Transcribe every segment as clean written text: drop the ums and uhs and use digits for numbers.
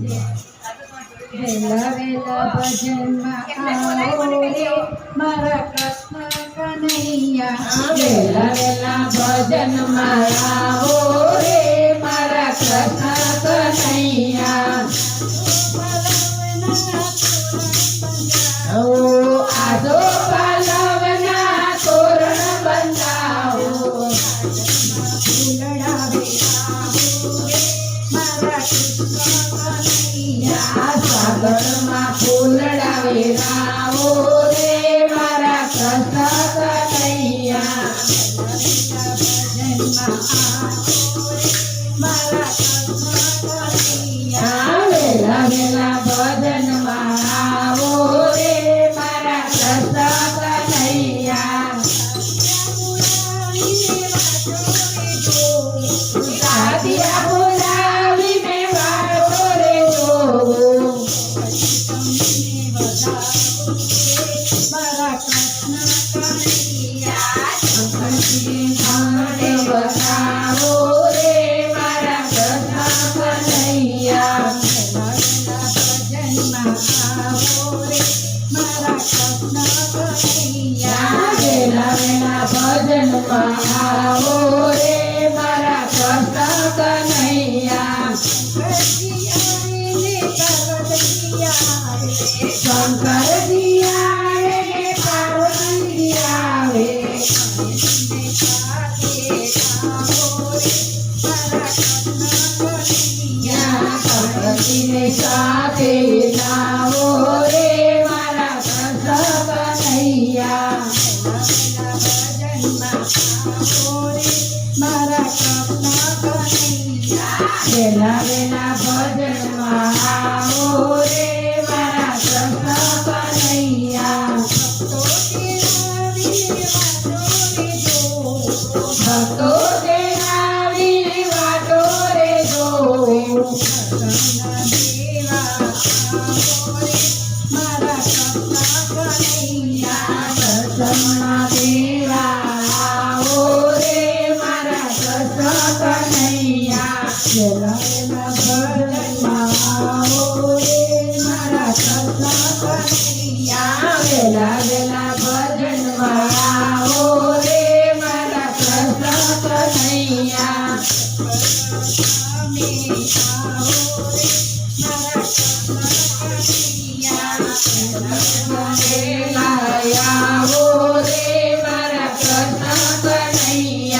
વેલા વેલા ભજનમાં આવો રે મારા કૃષ્ણ કનૈયા વેલા વેલા ભજનમાં આવો રે મારા કૃષ્ણ કનૈયા આજો પાલવના તોરણ બંધાવો સાગરમાં ફૂલડા વેરાવો રે મારા કૃષ્ણ કનૈયા વેલા વેલા ભજનમાં આવો રે મારા કૃષ્ણ કનૈયા સાદિયા બોલાવીને વાળો રે જોવો મારા કૃષ્ણ કનૈયા શંકરજી બતાવો રે મારા કૃષ્ણ કનૈયા વેલા વેલા ભજનમાં આવો રે મારા કૃષ્ણ કનૈયા શંકરજી આવે ને પાર્વતી આવે શંકરજીને સાથે લાવો રે મારા કૃષ્ણ કનૈયા વેલા વેલા ભજનમાં આવો રે મારા કૃષ્ણ કનૈયા ભક્તો દેનાવી વાટો રે જો દર્શનના દેવા આવો રે મારા કૃષ્ણ કનૈયા વેલા વેલા ભજનમાં આવો રે મારા કૃષ્ણ કનૈયા વેલા વેલા ભજનમાં આવો રે મારા કૃષ્ણ કનૈયા આવો રે મારા કૃષ્ણ કનૈયા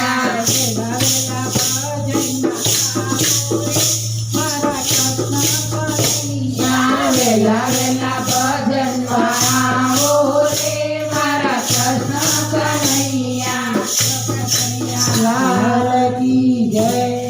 વેલા વેલા ભજનમાં આવો રે મારા કૃષ્ણ કનૈયા લાલ કી જય.